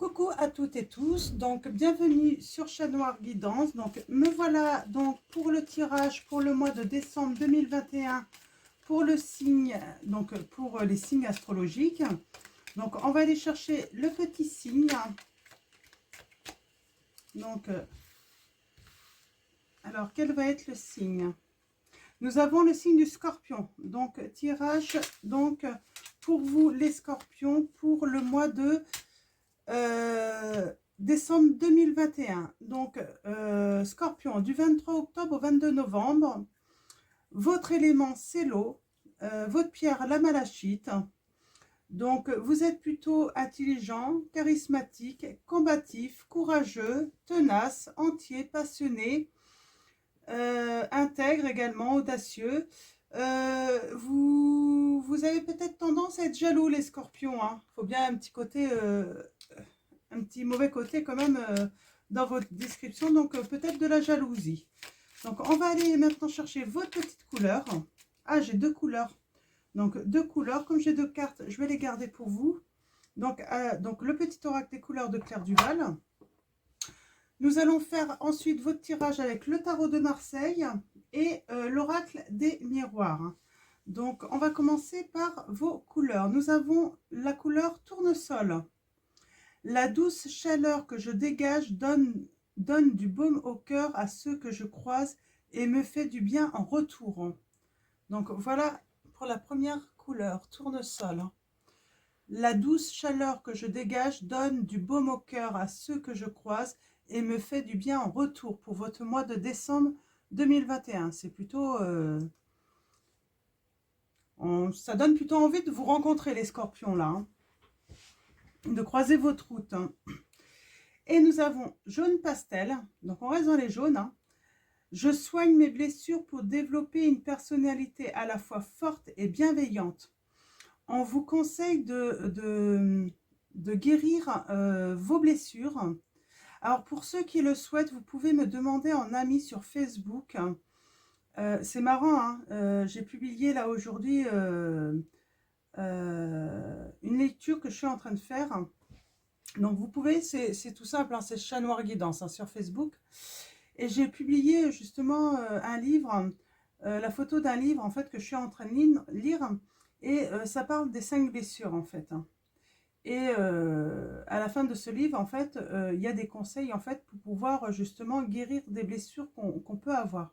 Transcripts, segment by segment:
Coucou à toutes et tous, donc bienvenue sur Chat Noir Guidance. Donc me voilà donc pour le tirage pour le mois de décembre 2021 pour le signe, donc pour les signes astrologiques. Donc on va aller chercher le petit signe. Donc alors quel va être le signe? Nous avons le signe du Scorpion. Donc tirage donc pour vous les Scorpions pour le mois de décembre 2021. Donc, Scorpion, du 23 octobre au 22 novembre. Votre élément, c'est l'eau. Votre pierre, la malachite. Donc, vous êtes plutôt intelligent, charismatique, combatif, courageux, tenace, entier, passionné, intègre également, audacieux. Vous avez peut-être tendance à être jaloux, les Scorpions. Il faut bien un petit côté... un petit mauvais côté quand même dans votre description, donc peut-être de la jalousie. Donc on va aller maintenant chercher votre petite couleur. Ah, j'ai deux couleurs. Donc deux couleurs, comme j'ai deux cartes, je vais les garder pour vous. Donc le petit oracle des couleurs de Claire Duval. Nous allons faire ensuite votre tirage avec le tarot de Marseille et l'oracle des miroirs. Donc on va commencer par vos couleurs. Nous avons la couleur tournesol. La douce chaleur que je dégage donne du baume au cœur à ceux que je croise et me fait du bien en retour. Donc voilà pour la première couleur, tournesol. La douce chaleur que je dégage donne du baume au cœur à ceux que je croise et me fait du bien en retour pour votre mois de décembre 2021. C'est plutôt... ça donne plutôt envie de vous rencontrer, les Scorpions, là. Hein, de croiser votre route. Hein. Et nous avons jaune pastel, donc on reste dans les jaunes. Hein. Je soigne mes blessures pour développer une personnalité à la fois forte et bienveillante. On vous conseille de guérir vos blessures. Alors pour ceux qui le souhaitent, vous pouvez me demander en ami sur Facebook. C'est marrant, hein, j'ai publié là aujourd'hui une lecture que je suis en train de faire. Donc vous pouvez, c'est tout simple, hein, c'est Chat Noir Guidance hein, sur Facebook. Et j'ai publié justement un livre, la photo d'un livre en fait que je suis en train de lire. Et ça parle des 5 blessures en fait. Hein. Et à la fin de ce livre, en fait, il y a des conseils en fait pour pouvoir justement guérir des blessures qu'on peut avoir.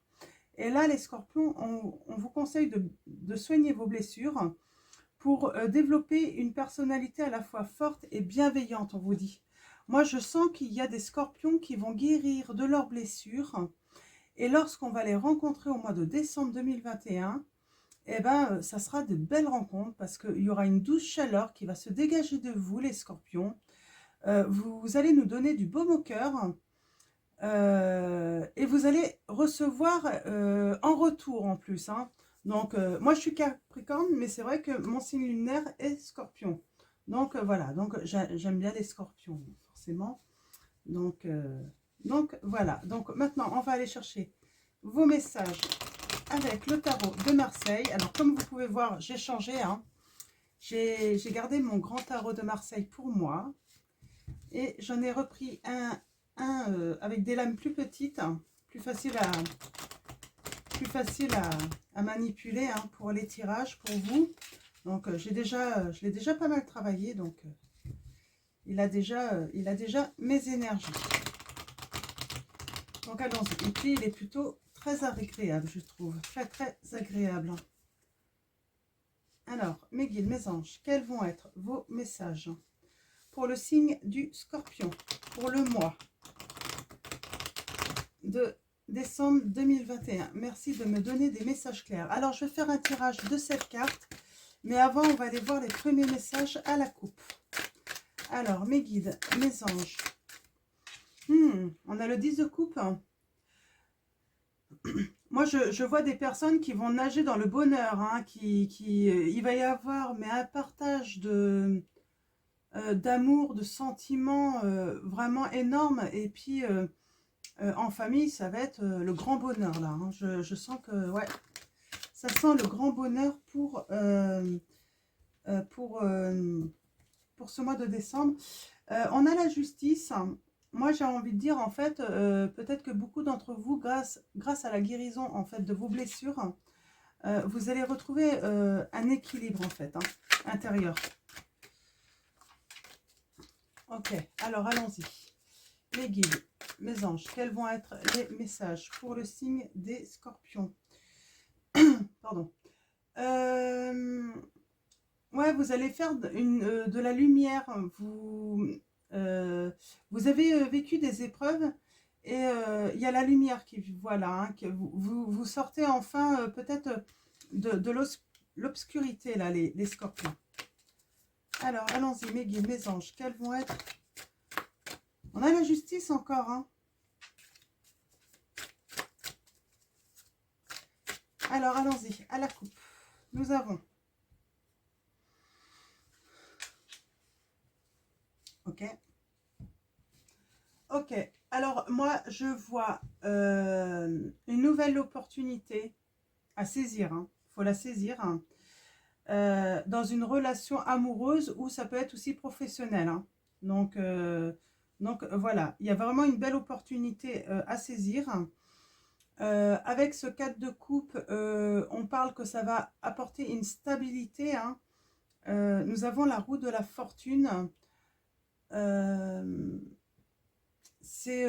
Et là, les Scorpions, on vous conseille de soigner vos blessures pour développer une personnalité à la fois forte et bienveillante, on vous dit. Moi, je sens qu'il y a des Scorpions qui vont guérir de leurs blessures. Et lorsqu'on va les rencontrer au mois de décembre 2021, eh ben, ça sera de belles rencontres parce qu'il y aura une douce chaleur qui va se dégager de vous, les Scorpions. Vous allez nous donner du baume au cœur. Et vous allez recevoir en retour en plus. Hein. Donc, moi je suis Capricorne, mais c'est vrai que mon signe lunaire est Scorpion. Donc, voilà, donc j'aime bien les Scorpions, forcément. Donc voilà, donc maintenant on va aller chercher vos messages avec le tarot de Marseille. Alors, comme vous pouvez voir, j'ai changé. Hein. J'ai gardé mon grand tarot de Marseille pour moi. Et j'en ai repris un avec des lames plus petites, hein, plus facile à manipuler hein, pour les tirages pour vous. Donc je l'ai déjà pas mal travaillé, donc il a déjà mes énergies. Donc allons-y. Et puis il est plutôt très agréable, je trouve, très très agréable. Alors mes guides, mes anges, quels vont être vos messages pour le signe du Scorpion pour le mois de décembre 2021. Merci de me donner des messages clairs. Alors, je vais faire un tirage de cette carte, mais avant, on va aller voir les premiers messages à la coupe. Alors, mes guides, mes anges. On a le 10 de coupe. Moi, je vois des personnes qui vont nager dans le bonheur. Hein, il va y avoir mais un partage d'amour, de sentiments vraiment énorme. Et puis... en famille, ça va être le grand bonheur là. Hein. Je sens que ouais, ça sent le grand bonheur pour ce mois de décembre. On a la justice. Moi, j'ai envie de dire, en fait, peut-être que beaucoup d'entre vous, grâce à la guérison, en fait, de vos blessures, vous allez retrouver un équilibre, en fait, hein, intérieur. Ok, alors allons-y. Les guides, mes anges, quels vont être les messages pour le signe des scorpions? Pardon. Ouais, vous allez faire de la lumière. Vous avez vécu des épreuves et il y a la lumière qui, voilà, hein, que vous sortez enfin peut-être de l'obscurité, là, les scorpions. Alors, allons-y, mes guides, mes anges, quels vont être... On a la justice encore, hein. Alors, allons-y, à la coupe. Nous avons... Ok. Ok. Alors, moi, je vois une nouvelle opportunité à saisir. Il faut la saisir. Dans une relation amoureuse ou ça peut être aussi professionnel. Donc voilà, il y a vraiment une belle opportunité à saisir. Avec ce 4 de coupe, on parle que ça va apporter une stabilité. Nous avons la roue de la fortune. C'est...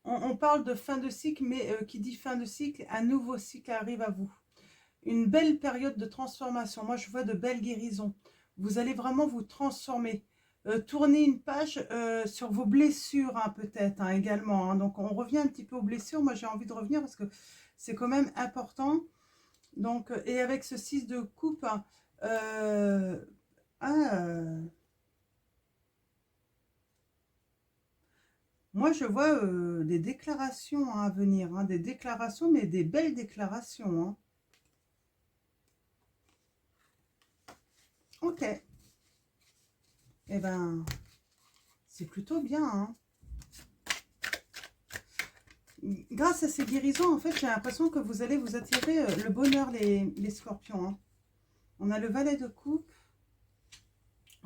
on parle de fin de cycle, mais qui dit fin de cycle, un nouveau cycle arrive à vous. Une belle période de transformation. Moi, je vois de belles guérisons. Vous allez vraiment vous transformer. Tourner une page sur vos blessures, hein, peut-être, hein, également. Hein. Donc, on revient un petit peu aux blessures. Moi, j'ai envie de revenir parce que c'est quand même important. Donc, et avec ce 6 de coupe, hein, ah, moi, je vois des déclarations hein, à venir. Hein, des déclarations, mais des belles déclarations. Hein. Ok. Eh ben, c'est plutôt bien. Hein. Grâce à ces guérisons, en fait, j'ai l'impression que vous allez vous attirer le bonheur, les scorpions. Hein. On a le valet de coupe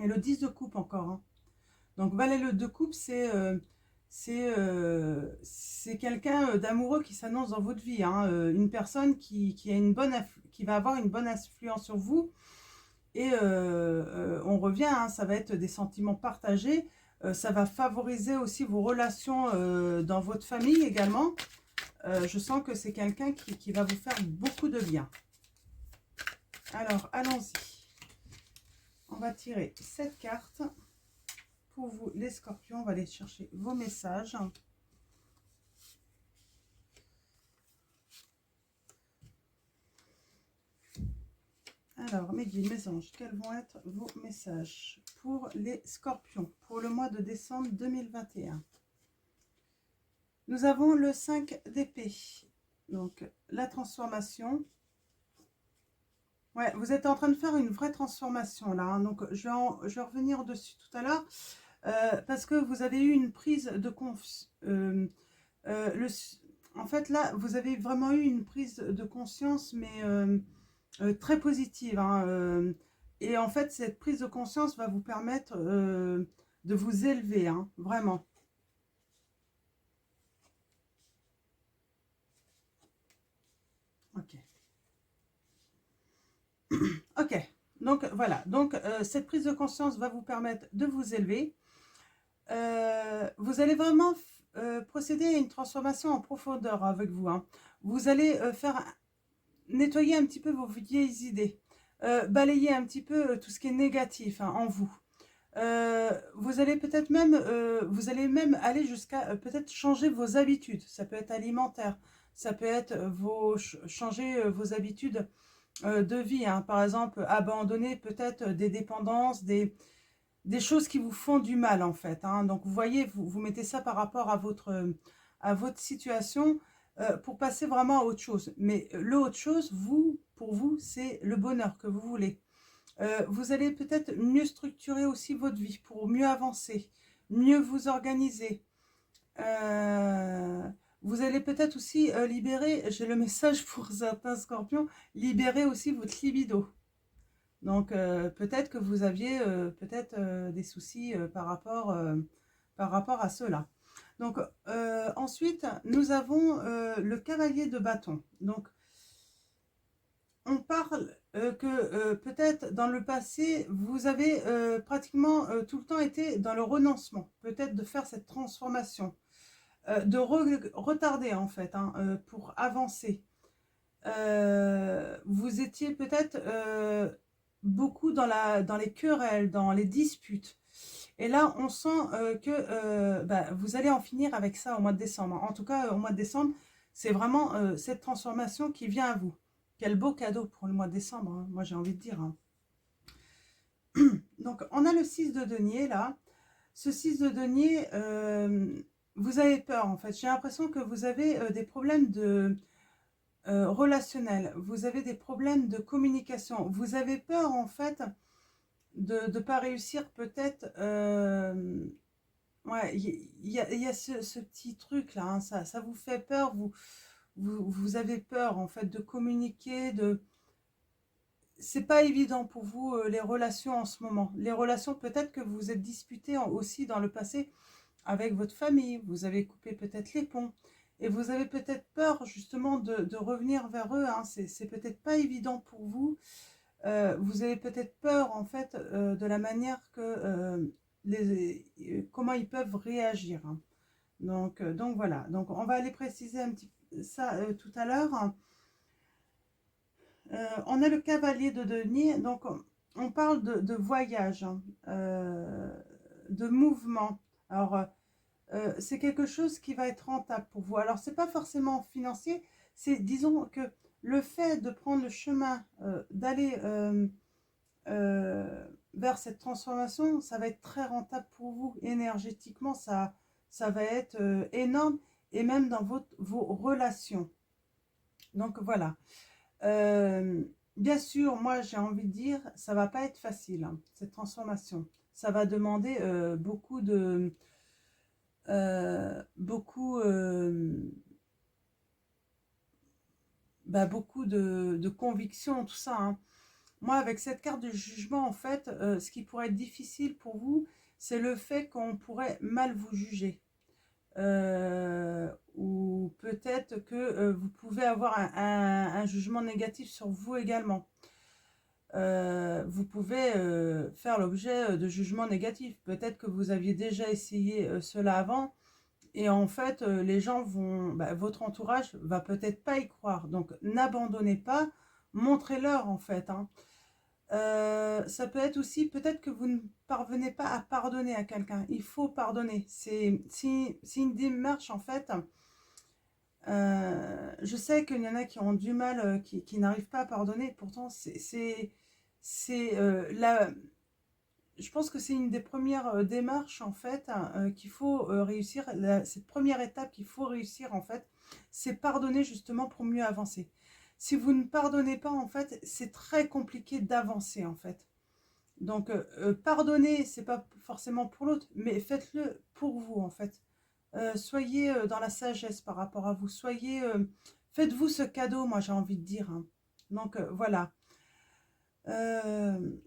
et le 10 de coupe encore. Hein. Donc, valet de coupe, c'est quelqu'un d'amoureux qui s'annonce dans votre vie. Hein. Une personne qui va avoir une bonne influence sur vous. Et on revient, hein, ça va être des sentiments partagés. Ça va favoriser aussi vos relations dans votre famille également. Je sens que c'est quelqu'un qui va vous faire beaucoup de bien. Alors, allons-y. On va tirer cette carte. Pour vous, les scorpions, on va aller chercher vos messages. Alors, mes guides, mes anges, quels vont être vos messages pour les scorpions pour le mois de décembre 2021? Nous avons le 5 d'épée. Donc, la transformation. Ouais, vous êtes en train de faire une vraie transformation là. Hein. Donc, je vais revenir dessus tout à l'heure. Parce que vous avez eu une prise de confiance. En fait, là, vous avez vraiment eu une prise de conscience, mais très positive. Hein, et en fait, cette prise de conscience va vous permettre de vous élever, hein, vraiment. Ok. Ok. Donc, voilà. Donc, cette prise de conscience va vous permettre de vous élever. Vous allez vraiment procéder à une transformation en profondeur avec vous. Hein. Vous allez nettoyer un petit peu vos vieilles idées. Balayer un petit peu tout ce qui est négatif hein, en vous. Vous allez peut-être même, vous allez même aller jusqu'à peut-être changer vos habitudes. Ça peut être alimentaire, ça peut être changer vos habitudes de vie. Hein. Par exemple, abandonner peut-être des dépendances, des choses qui vous font du mal en fait. Hein. Donc vous voyez, vous mettez ça par rapport à votre situation pour passer vraiment à autre chose. Mais le autre chose, pour vous, c'est le bonheur que vous voulez. Vous allez peut-être mieux structurer aussi votre vie pour mieux avancer, mieux vous organiser. Vous allez peut-être aussi libérer, j'ai le message pour certains scorpions, libérer aussi votre libido. Donc, peut-être que vous aviez peut-être des soucis par rapport à cela. Donc, ensuite, nous avons le cavalier de bâton. Donc, on parle que peut-être dans le passé, vous avez pratiquement tout le temps été dans le renoncement, peut-être de faire cette transformation, de retarder en fait, hein, pour avancer. Vous étiez peut-être beaucoup dans les querelles, dans les disputes. Et là, on sent que bah, vous allez en finir avec ça au mois de décembre. En tout cas, au mois de décembre, c'est vraiment cette transformation qui vient à vous. Quel beau cadeau pour le mois de décembre, hein, moi j'ai envie de dire. Hein. Donc, on a le 6 de denier là. Ce 6 de denier, vous avez peur en fait. J'ai l'impression que vous avez des problèmes de relationnels. Vous avez des problèmes de communication. Vous avez peur en fait de ne pas réussir peut-être. Ouais, il y a ce petit truc là, hein, ça vous fait peur, vous avez peur en fait de communiquer, c'est pas évident pour vous les relations en ce moment. Les relations, peut-être que vous vous êtes disputé aussi dans le passé avec votre famille, vous avez coupé peut-être les ponts et vous avez peut-être peur justement de revenir vers eux, hein. C'est peut-être pas évident pour vous. Vous avez peut-être peur en fait de la manière que comment ils peuvent réagir. Hein. Donc voilà. Donc on va aller préciser un petit ça tout à l'heure. On a le cavalier de denier. Donc on parle de voyage, hein, de mouvement. Alors c'est quelque chose qui va être rentable pour vous. Alors c'est pas forcément financier. C'est disons que le fait de prendre le chemin d'aller vers cette transformation, ça va être très rentable pour vous. Énergétiquement, ça va être énorme et même dans vos relations. Donc voilà. Bien sûr, moi j'ai envie de dire, ça va pas être facile, hein, cette transformation. Ça va demander beaucoup, beaucoup de conviction, tout ça. Hein. Moi, avec cette carte de jugement, en fait, ce qui pourrait être difficile pour vous, c'est le fait qu'on pourrait mal vous juger. Ou peut-être que vous pouvez avoir un jugement négatif sur vous également. Vous pouvez faire l'objet de jugements négatifs. Peut-être que vous aviez déjà essayé cela avant et en fait, les gens vont, votre entourage va peut-être pas y croire. Donc, n'abandonnez pas, montrez-leur en fait. Hein. Ça peut être aussi, peut-être que vous ne parvenez pas à pardonner à quelqu'un. Il faut pardonner. C'est une démarche en fait. Je sais qu'il y en a qui ont du mal, qui n'arrivent pas à pardonner. Pourtant, la, je pense que c'est une des premières démarches en fait qu'il faut réussir. Cette première étape qu'il faut réussir en fait, c'est pardonner justement pour mieux avancer. Si vous ne pardonnez pas en fait, c'est très compliqué d'avancer en fait. Donc pardonner, c'est pas forcément pour l'autre, mais faites-le pour vous en fait. Soyez dans la sagesse par rapport à vous. Faites-vous ce cadeau, moi j'ai envie de dire. Hein. Donc voilà. Euh,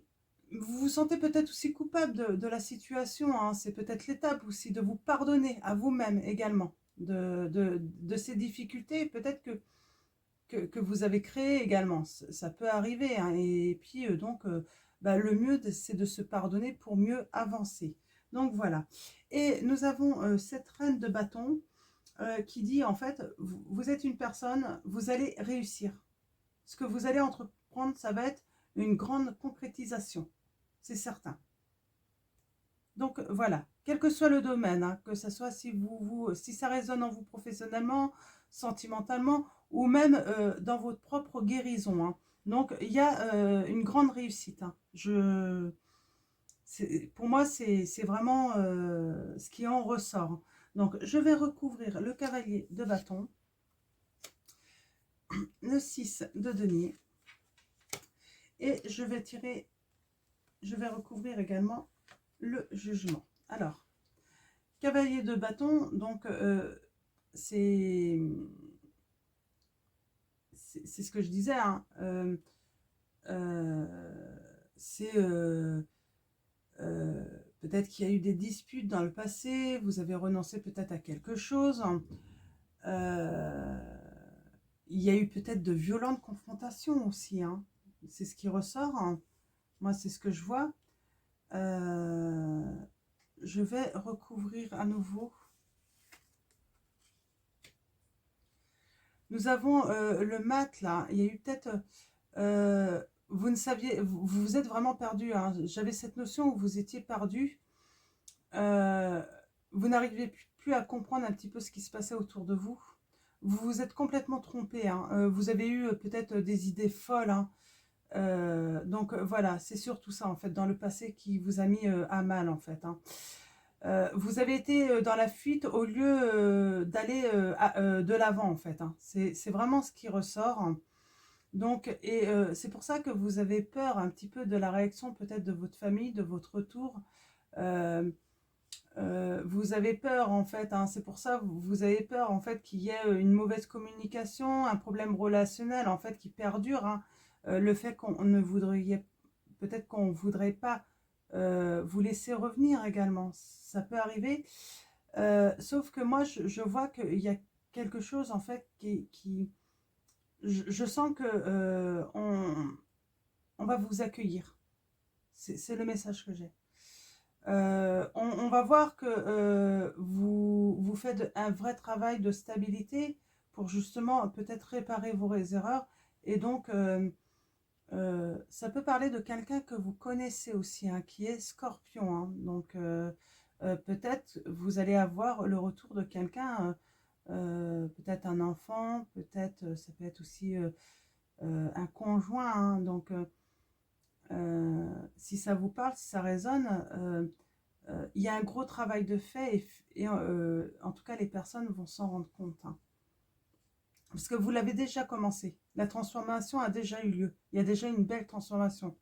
vous vous sentez peut-être aussi coupable de la situation. Hein. C'est peut-être l'étape aussi de vous pardonner à vous-même également de ces difficultés. Peut-être que vous avez créé également. Ça peut arriver. Hein. Et puis donc, le mieux, c'est de se pardonner pour mieux avancer. Donc voilà. Et nous avons cette reine de bâton qui dit en fait, vous êtes une personne, vous allez réussir. Ce que vous allez entreprendre, ça va être une grande concrétisation. C'est certain. Donc voilà, quel que soit le domaine, hein, que ce soit si ça résonne en vous professionnellement, sentimentalement, ou même dans votre propre guérison. Hein. Donc il y a une grande réussite. Hein. Pour moi, c'est vraiment ce qui en ressort. Donc je vais recouvrir le cavalier de bâton, le 6 de denier, et je vais recouvrir également le jugement. Alors, cavalier de bâton, donc c'est ce que je disais. Hein, c'est peut-être qu'il y a eu des disputes dans le passé, vous avez renoncé peut-être à quelque chose. Il y a eu peut-être de violentes confrontations aussi, hein. C'est ce qui ressort, hein. Moi, c'est ce que je vois. Euh, je vais recouvrir à nouveau. Nous avons le mat là. Il y a eu peut-être. Vous ne saviez. Vous êtes vraiment perdu, hein. J'avais cette notion où vous étiez perdu. Euh, vous n'arrivez plus à comprendre un petit peu ce qui se passait autour de vous. Vous vous êtes complètement trompé, hein. Vous avez eu peut-être des idées folles, hein. Donc voilà, c'est surtout ça en fait dans le passé qui vous a mis à mal en fait, hein. Vous avez été dans la fuite au lieu d'aller de l'avant en fait, hein. C'est vraiment ce qui ressort, hein. Donc, et c'est pour ça que vous avez peur un petit peu de la réaction peut-être de votre famille, de votre retour. Euh, vous avez peur en fait, hein. C'est pour ça vous avez peur en fait qu'il y ait une mauvaise communication, un problème relationnel en fait qui perdure, hein. Le fait qu'on ne voudrait, peut-être qu'on ne voudrait pas vous laisser revenir également, ça peut arriver. Sauf que moi je vois qu'il y a quelque chose en fait je sens que on va vous accueillir. C'est le message que j'ai. On va voir que vous faites un vrai travail de stabilité pour justement peut-être réparer vos erreurs. Et donc, ça peut parler de quelqu'un que vous connaissez aussi, hein, qui est Scorpion, hein. Donc, peut-être vous allez avoir le retour de quelqu'un, peut-être un enfant, peut-être ça peut être aussi un conjoint, hein. Donc, si ça vous parle, si ça résonne, il y a un gros travail de fait et en tout cas les personnes vont s'en rendre compte, hein. Parce que vous l'avez déjà commencé. La transformation a déjà eu lieu. Il y a déjà une belle transformation.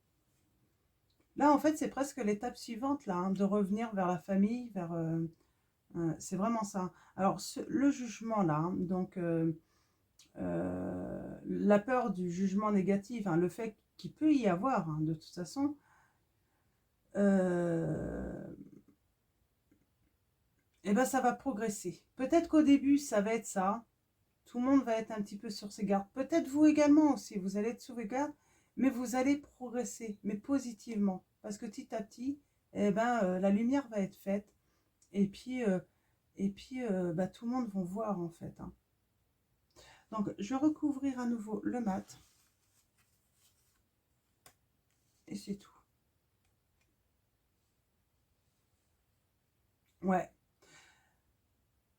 Là, en fait, c'est presque l'étape suivante, là, hein, de revenir vers la famille, vers... c'est vraiment ça. Alors, le jugement, là, hein, donc, la peur du jugement négatif, hein, le fait qu'il peut y avoir, hein, de toute façon, et ben ça va progresser. Peut-être qu'au début, ça va être ça. Tout le monde va être un petit peu sur ses gardes. Peut-être vous également aussi, vous allez être sur vos gardes, mais vous allez progresser, mais positivement. Parce que petit à petit, eh ben, la lumière va être faite. Et puis, bah, tout le monde va voir en fait, hein. Donc, je vais recouvrir à nouveau le mat. Et c'est tout. Ouais.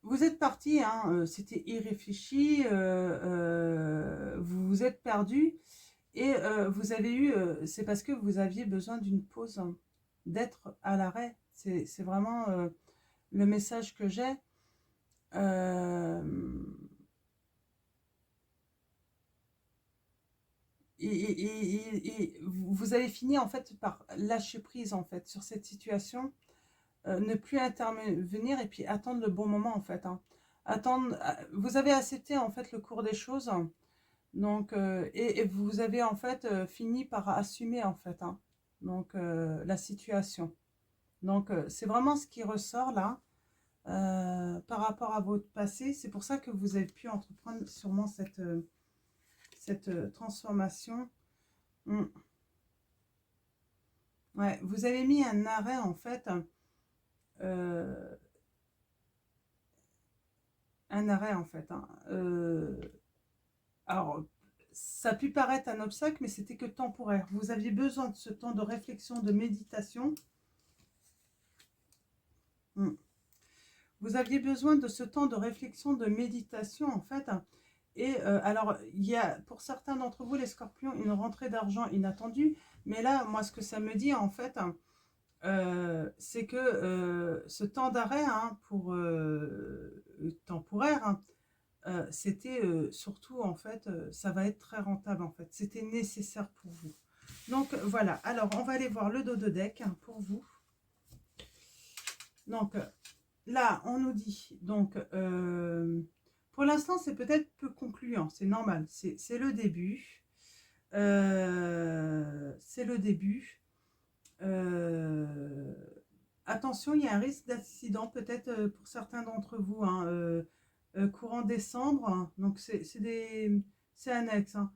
Vous êtes parti, hein, c'était irréfléchi, vous vous êtes perdu. Et vous avez eu, c'est parce que vous aviez besoin d'une pause, hein, d'être à l'arrêt. C'est vraiment le message que j'ai. Euh, et vous avez fini en fait par lâcher prise en fait sur cette situation, ne plus intervenir et puis attendre le bon moment en fait, hein. Attendre, vous avez accepté en fait le cours des choses, hein. Donc, et vous avez en fait fini par assumer en fait, hein, donc la situation. Donc, c'est vraiment ce qui ressort là par rapport à votre passé. C'est pour ça que vous avez pu entreprendre sûrement cette transformation. Mm. Ouais, vous avez mis un arrêt en fait, euh, un arrêt en fait, hein. Alors, ça a pu paraître un obstacle, mais c'était que temporaire. Vous aviez besoin de ce temps de réflexion, de méditation. Mm. Vous aviez besoin de ce temps de réflexion, de méditation, en fait. Et alors, il y a pour certains d'entre vous, les scorpions, une rentrée d'argent inattendue. Mais là, moi, ce que ça me dit, en fait, c'est que ce temps d'arrêt, hein, pour temporaire, hein, c'était surtout, en fait, ça va être très rentable, en fait. C'était nécessaire pour vous. Donc, voilà. Alors, on va aller voir le dos de deck, hein, pour vous. Donc, là, on nous dit, donc, pour l'instant, c'est peut-être peu concluant, c'est normal, c'est le début. C'est le début. Euh, Attention, il y a un risque d'accident peut-être pour certains d'entre vous, hein, courant décembre, hein. Donc c'est annexe, hein.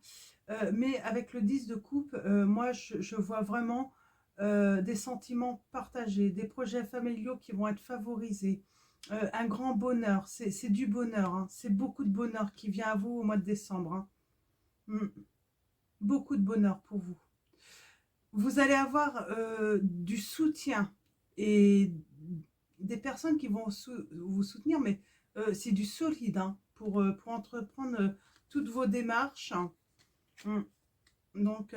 Mais avec le 10 de coupe, moi je vois vraiment des sentiments partagés, des projets familiaux qui vont être favorisés, un grand bonheur, c'est du bonheur, hein. C'est beaucoup de bonheur qui vient à vous au mois de décembre, hein. Mm. Beaucoup de bonheur pour vous. Vous allez avoir du soutien et des personnes qui vont vous soutenir, mais c'est du solide, hein, pour entreprendre toutes vos démarches. Mm. Donc,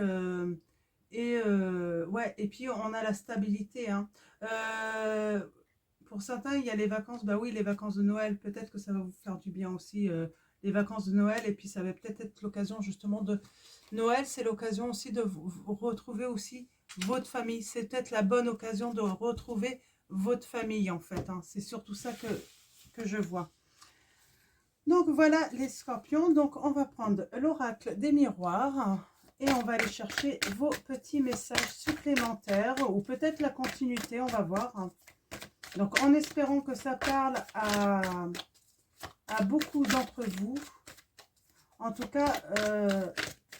ouais, et puis on a la stabilité, hein. Euh, pour certains, il y a les vacances, bah oui, les vacances de Noël, peut-être que ça va vous faire du bien aussi, les vacances de Noël, et puis ça va peut-être être l'occasion justement de... Noël, c'est l'occasion aussi de vous retrouver aussi votre famille. C'est peut-être la bonne occasion de retrouver votre famille, en fait, hein. C'est surtout ça que je vois. Donc voilà les scorpions. Donc on va prendre l'oracle des miroirs et on va aller chercher vos petits messages supplémentaires ou peut-être la continuité, on va voir. Donc en espérant que ça parle à beaucoup d'entre vous. En tout cas,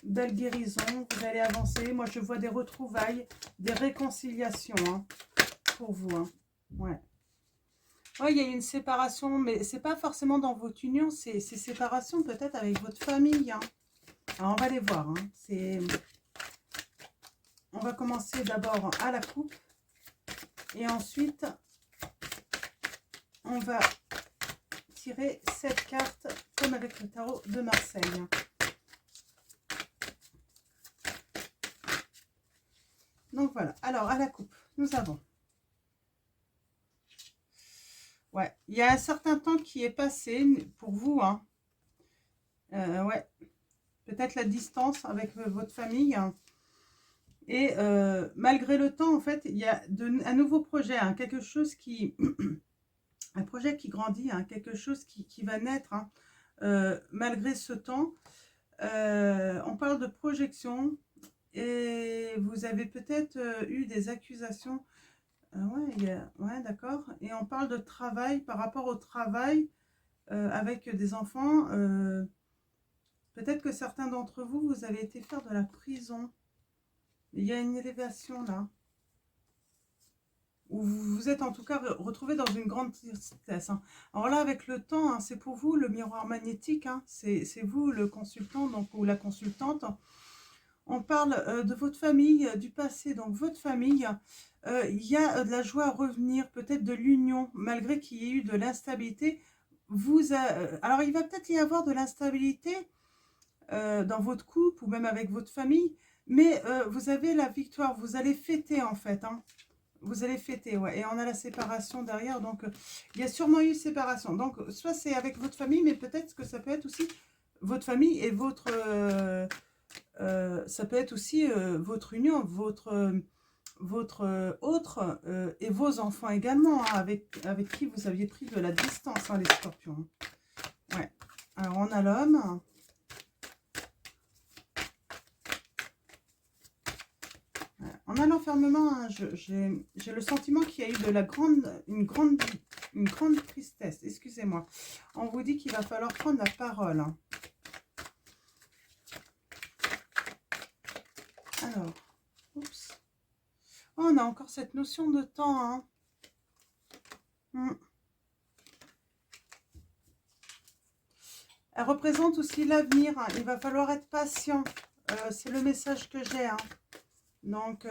belle guérison, vous allez avancer. Moi je vois des retrouvailles, des réconciliations, hein, pour vous, hein. Ouais. Oui, il y a une séparation, mais c'est pas forcément dans votre union, c'est séparation peut-être avec votre famille, hein. Alors, on va les voir, hein. On va commencer d'abord à la coupe. Et ensuite, on va tirer cette carte comme avec le tarot de Marseille. Donc voilà. Alors, à la coupe, nous avons... Ouais, il y a un certain temps qui est passé pour vous, hein. Ouais, peut-être la distance avec votre famille, hein. Et malgré le temps, en fait, il y a un nouveau projet, hein, quelque chose qui... un projet qui grandit, hein, quelque chose qui va naître, hein, malgré ce temps. On parle de projection et vous avez peut-être eu des accusations. Ouais, ouais, d'accord. Et on parle de travail par rapport au travail avec des enfants. Peut-être que certains d'entre vous, vous avez été faire de la prison. Il y a une élévation là. Ou vous vous êtes en tout cas retrouvé dans une grande tristesse, hein. Alors là, avec le temps, hein, c'est pour vous le miroir magnétique, hein, c'est vous le consultant donc, ou la consultante. On parle de votre famille, du passé, donc votre famille. Il y a de la joie à revenir, peut-être de l'union, malgré qu'il y ait eu de l'instabilité. Alors, il va peut-être y avoir de l'instabilité dans votre couple ou même avec votre famille, mais vous avez la victoire, vous allez fêter en fait, hein. Vous allez fêter, ouais. Et on a la séparation derrière, donc il y a sûrement eu séparation. Donc, soit c'est avec votre famille, mais peut-être que ça peut être aussi votre famille et votre... ça peut être aussi votre union, votre autre et vos enfants également, hein, avec qui vous aviez pris de la distance, hein, les scorpions. Ouais. Alors, on a l'homme. En a l'enfermement, hein, j'ai le sentiment qu'il y a eu une grande tristesse. Excusez-moi. On vous dit qu'il va falloir prendre la parole, hein. Alors, oups. Oh, on a encore cette notion de temps, hein. Elle représente aussi l'avenir, hein. Il va falloir être patient. C'est le message que j'ai, hein. Donc,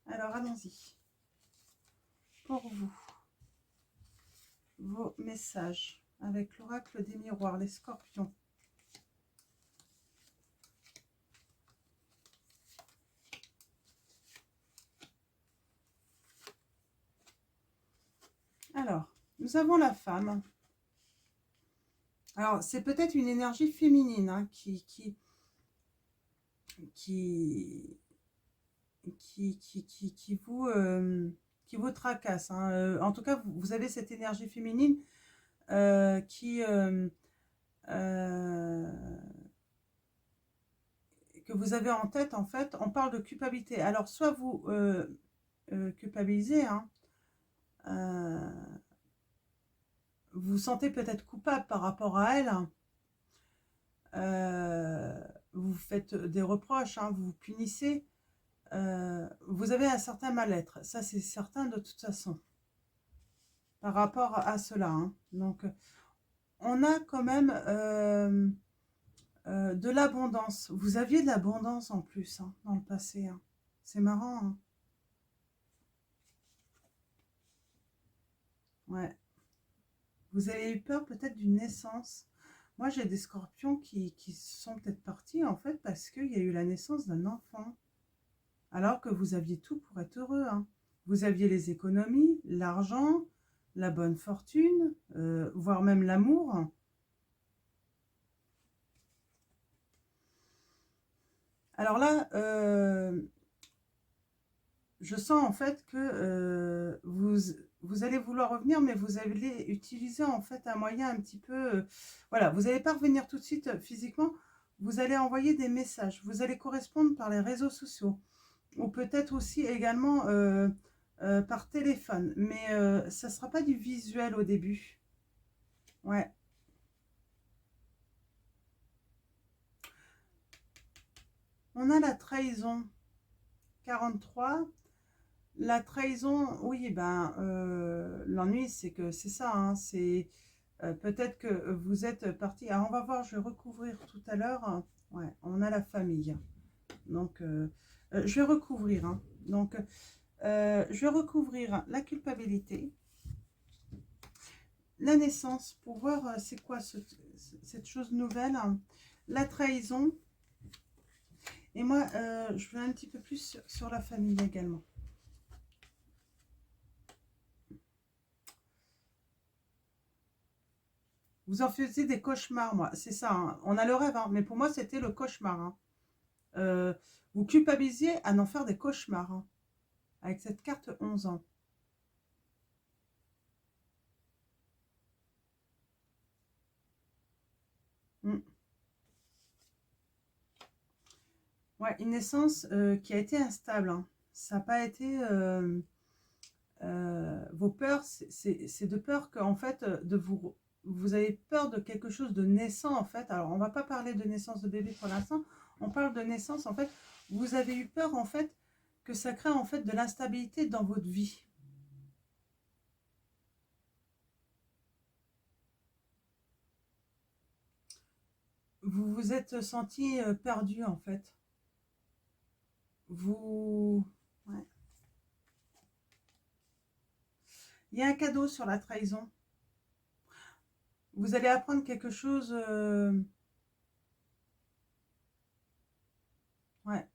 alors allons-y. Pour vous, vos messages avec l'oracle des miroirs, les scorpions. Alors, nous avons la femme. Alors, c'est peut-être une énergie féminine, hein, qui vous tracasse, hein. En tout cas, vous avez cette énergie féminine qui que vous avez en tête, en fait, on parle de culpabilité. Alors, soit vous culpabilisez, hein, vous vous sentez peut-être coupable par rapport à elle, vous faites des reproches, hein, vous vous punissez, vous avez un certain mal-être, ça c'est certain de toute façon, par rapport à cela, hein. Donc, on a quand même de l'abondance. Vous aviez de l'abondance en plus, hein, dans le passé, hein. C'est marrant, hein. Ouais. Vous avez eu peur peut-être d'une naissance. Moi, j'ai des scorpions qui sont peut-être partis, en fait, parce qu'il y a eu la naissance d'un enfant. Alors que vous aviez tout pour être heureux, hein. Vous aviez les économies, l'argent, la bonne fortune, voire même l'amour. Alors là, je sens en fait que vous allez vouloir revenir, mais vous allez utiliser en fait un moyen un petit peu... voilà, vous n'allez pas revenir tout de suite physiquement, vous allez envoyer des messages, vous allez correspondre par les réseaux sociaux, ou peut-être aussi également par téléphone, mais ça ne sera pas du visuel au début. Ouais. On a la trahison, 43. La trahison, oui, ben, l'ennui, c'est que c'est ça, hein, c'est peut-être que vous êtes parti. Alors, on va voir, je vais recouvrir tout à l'heure. Ouais, on a la famille. Donc, je vais recouvrir, hein. Donc, je vais recouvrir la culpabilité, la naissance, pour voir c'est quoi cette chose nouvelle, hein. La trahison. Et moi, je vais un petit peu plus sur la famille également. Vous en faisiez des cauchemars, moi. C'est ça, hein. On a le rêve, hein, mais pour moi, c'était le cauchemar, hein. Vous culpabilisiez à n'en faire des cauchemars, hein, avec cette carte 11 ans. Mm. Ouais, une naissance qui a été instable, hein. Ça n'a pas été... vos peurs, c'est de peur qu'en fait, vous avez peur de quelque chose de naissant, en fait. Alors, on ne va pas parler de naissance de bébé pour l'instant. On parle de naissance, en fait. Vous avez eu peur, en fait, que ça crée, en fait, de l'instabilité dans votre vie. Vous vous êtes senti perdu, en fait. Vous... Ouais. Il y a un cadeau sur la trahison. Vous allez apprendre quelque chose... ouais.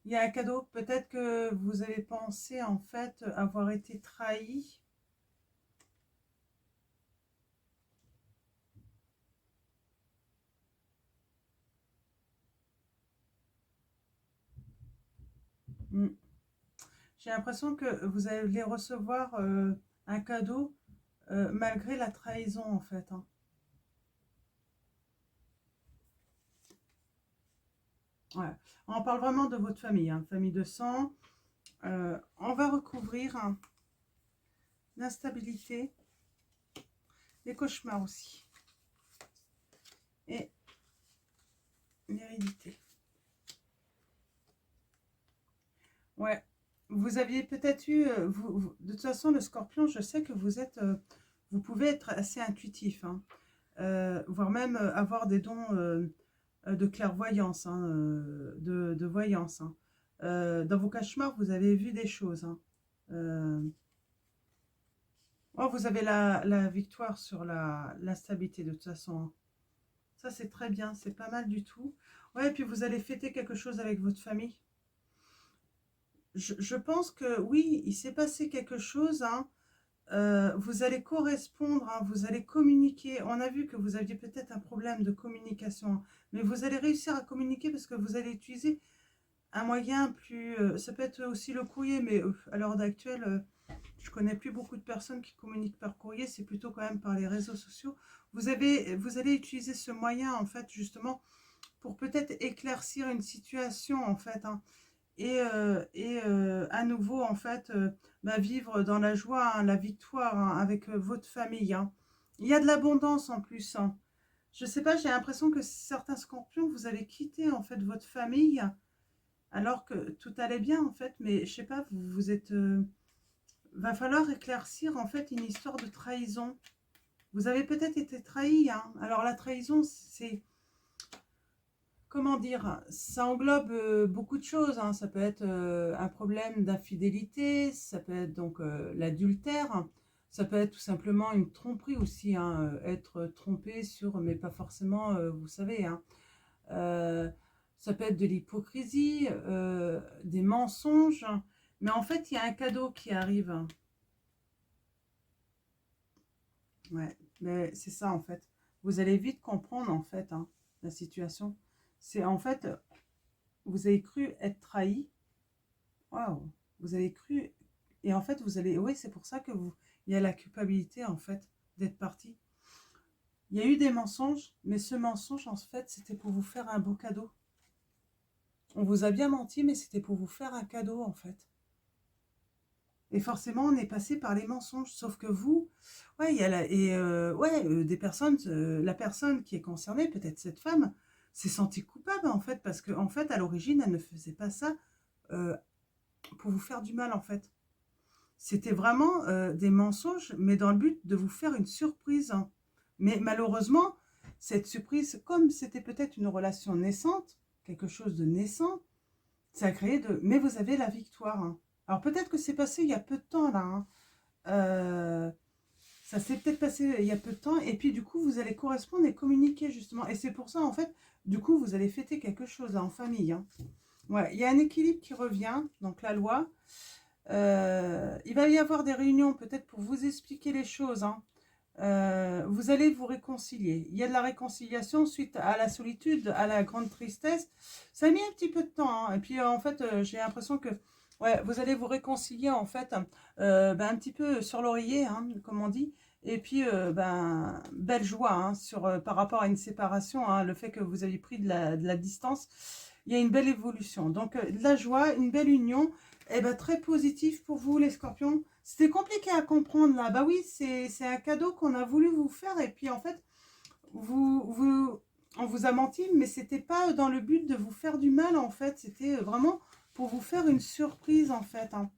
Il y a un cadeau. Peut-être que vous avez pensé, en fait, avoir été trahi. Mm. J'ai l'impression que vous allez recevoir un cadeau malgré la trahison, en fait, hein. Ouais. On parle vraiment de votre famille, hein, famille de sang. On va recouvrir, hein, l'instabilité, les cauchemars aussi, et l'hérédité. Ouais. Vous aviez peut-être eu, de toute façon, le scorpion, je sais que vous pouvez être assez intuitif, hein, voire même avoir des dons de clairvoyance, hein, de voyance, hein. Dans vos cauchemars, vous avez vu des choses, hein. Euh, oh, vous avez la victoire sur la stabilité de toute façon, hein. Ça, c'est très bien, c'est pas mal du tout. Ouais, et puis vous allez fêter quelque chose avec votre famille. Je pense que oui, il s'est passé quelque chose, hein. Vous allez correspondre, hein, vous allez communiquer. On a vu que vous aviez peut-être un problème de communication, hein, mais vous allez réussir à communiquer parce que vous allez utiliser un moyen plus... ça peut être aussi le courrier, mais à l'heure actuelle, Je connais plus beaucoup de personnes qui communiquent par courrier, c'est plutôt quand même par les réseaux sociaux. Vous allez utiliser ce moyen, en fait, justement, pour peut-être éclaircir une situation, en fait, hein, et à nouveau, en fait, bah, vivre dans la joie, hein, la victoire, hein, avec votre famille, hein. Il y a de l'abondance en plus, hein. Je sais pas, j'ai l'impression que certains scorpions, vous avez quitté, en fait, votre famille, alors que tout allait bien, en fait, mais je sais pas, vous êtes... va falloir éclaircir, en fait, une histoire de trahison. Vous avez peut-être été trahi, hein. Alors, la trahison, c'est... Comment dire, ça englobe beaucoup de choses, hein. Ça peut être un problème d'infidélité, ça peut être donc l'adultère, ça peut être tout simplement une tromperie aussi, hein, être trompé sur, mais pas forcément, vous savez, hein. Euh, Ça peut être de l'hypocrisie, des mensonges, mais en fait, il y a un cadeau qui arrive. Ouais, mais c'est ça en fait. Vous allez vite comprendre en fait, hein, la situation. C'est en fait, vous avez cru être trahi. Waouh, vous avez cru. Et en fait, vous allez. Oui, c'est pour ça que vous. Il y a la culpabilité en fait d'être parti. Il y a eu des mensonges, mais ce mensonge en fait, c'était pour vous faire un beau cadeau. On vous a bien menti, mais c'était pour vous faire un cadeau en fait. Et forcément, on est passé par les mensonges. Sauf que vous, ouais, il y a des personnes, la personne qui est concernée, peut-être cette femme, s'est sentie coupable en fait, parce qu'en fait, à l'origine, elle ne faisait pas ça euh, pour vous faire du mal en fait. C'était vraiment des mensonges, mais dans le but de vous faire une surprise, hein. Mais malheureusement, cette surprise, comme c'était peut-être une relation naissante, quelque chose de naissant, ça a créé de... Mais vous avez la victoire, hein. Alors peut-être que c'est passé il y a peu de temps là, hein. Euh, Ça s'est peut-être passé il y a peu de temps, et puis du coup vous allez correspondre et communiquer justement. Et c'est pour ça en fait, du coup vous allez fêter quelque chose là, en famille, hein. Ouais, il y a un équilibre qui revient, donc la loi. Il va y avoir des réunions peut-être pour vous expliquer les choses, hein. Vous allez vous réconcilier. Il y a de la réconciliation suite à la solitude, à la grande tristesse. Ça a mis un petit peu de temps, hein. Et puis en fait, j'ai l'impression que ouais, vous allez vous réconcilier en fait, ben, un petit peu sur l'oreiller, hein, comme on dit. Et puis, ben, belle joie, hein, par rapport à une séparation, hein, le fait que vous avez pris de la distance. Il y a une belle évolution. Donc, de la joie, une belle union. Eh ben, très positif pour vous, les scorpions. C'était compliqué à comprendre là. Bah oui, c'est un cadeau qu'on a voulu vous faire. Et puis en fait, on vous a menti, mais c'était pas dans le but de vous faire du mal en fait. C'était vraiment pour vous faire une surprise en fait, hein.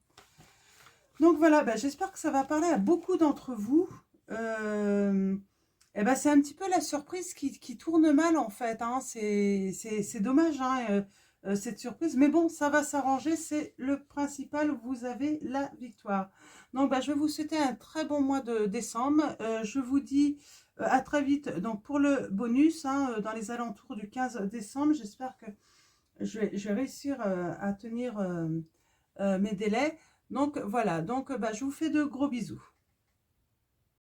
Donc voilà, bah, j'espère que ça va parler à beaucoup d'entre vous. Et ben, c'est un petit peu la surprise qui tourne mal en fait, hein. C'est dommage, hein, cette surprise. Mais bon, ça va s'arranger, c'est le principal, vous avez la victoire. Donc bah, je vais vous souhaiter un très bon mois de décembre. Je vous dis à très vite donc, pour le bonus, hein, dans les alentours du 15 décembre. J'espère que je vais réussir à tenir mes délais. Donc voilà, donc bah, je vous fais de gros bisous.